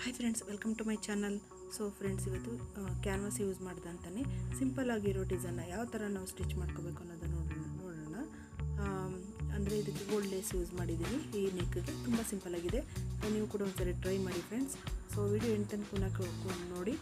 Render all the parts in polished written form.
Hi friends, welcome to my channel. So friends, ಇವತ್ತು canvas use ಮಾಡ್ದಂತಾನೆ simple ಆಗಿರೋ ಡಿಸೈನ್ನ ಯಾವ ಥರ ನಾವು ಸ್ಟಿಚ್ ಮಾಡ್ಕೋಬೇಕು ಅನ್ನೋದನ್ನು ನೋಡೋಣ. ಅಂದರೆ ಇದಕ್ಕೆ ಗೋಲ್ಡ್ ಲೇಸ್ ಯೂಸ್ ಮಾಡಿದ್ದೀನಿ. ಈ ನೆಕ್ಗೆ ತುಂಬ ಸಿಂಪಲ್ ಆಗಿದೆ. ಸೊ ನೀವು ಕೂಡ ಒಂದ್ಸರಿ ಟ್ರೈ ಮಾಡಿ ಫ್ರೆಂಡ್ಸ್. ಸೊ ವಿಡಿಯೋ ಎಂಡ್ ತನಕ ನೋಡಿ.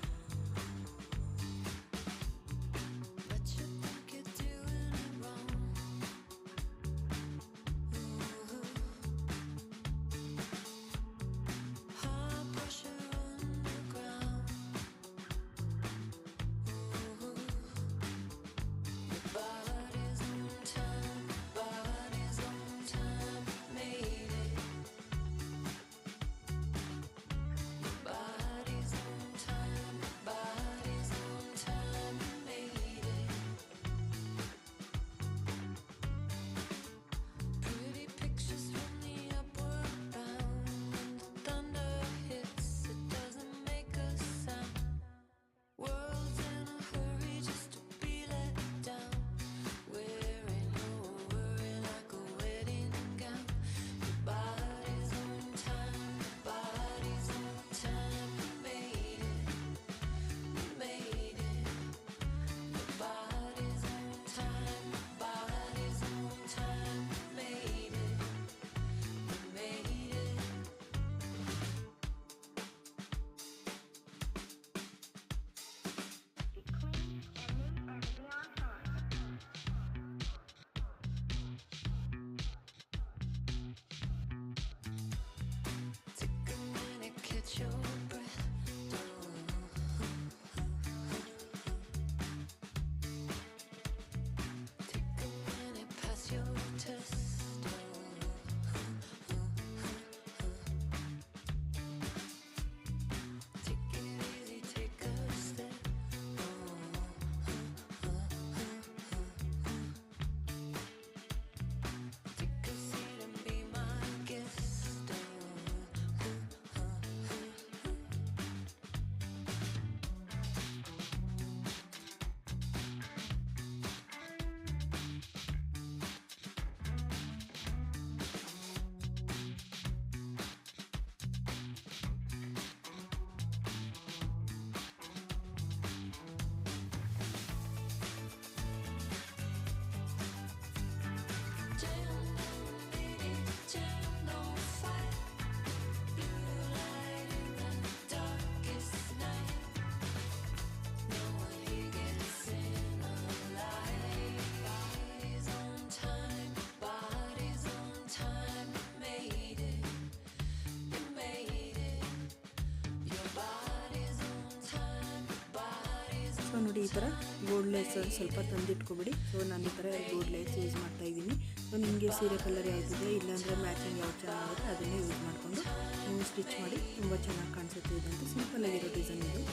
ಸೊ ನೋಡಿ, ಈ ಥರ ಗೋಲ್ಡ್ ಲೇಸ್ ಸ್ವಲ್ಪ ತಂದಿಟ್ಕೊಬಿಡಿ. ಸೊ ನಾನು ಈ ಥರ ಗೋಲ್ಡ್ ಲೇಸ್ ಯೂಸ್ ಮಾಡ್ತಾ ಇದ್ದೀನಿ. ಸೊ ನಿಮಗೆ ಸೀರೆ ಕಲರ್ ಯಾವುದಿದೆ, ಇಲ್ಲಾಂದರೆ ಮ್ಯಾಚಿಂಗ್ ಯಾವ್ದು ಚೆನ್ನಾಗುತ್ತೆ ಅದನ್ನೇ ಯೂಸ್ ಮಾಡಿಕೊಂಡು ನೀವು ಸ್ಟಿಚ್ ಮಾಡಿ. ತುಂಬ ಚೆನ್ನಾಗಿ ಕಾಣಿಸುತ್ತೆ. ಇದಂತೂ ಸಿಂಪಲ್ ಆಗಿರೋ ಡಿಸೈನ್ ಇದು.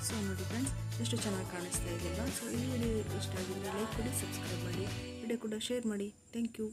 ಸೊ ನೋಡಿ ಫ್ರೆಂಡ್ಸ್, ಎಷ್ಟು ಚೆನ್ನಾಗಿ ಕಾಣಿಸ್ತಾ ಇದೆಯಲ್ಲ. ಸೊ ಈ ವಿಡಿಯೋ ಇಷ್ಟ ಆಗಿದ್ರೆ ಲೈಕ್ ಕೊಡಿ, ಸಬ್ಸ್ಕ್ರೈಬ್ ಮಾಡಿ, ವಿಡಿಯೋ ಕೂಡ ಶೇರ್ ಮಾಡಿ. Thank you.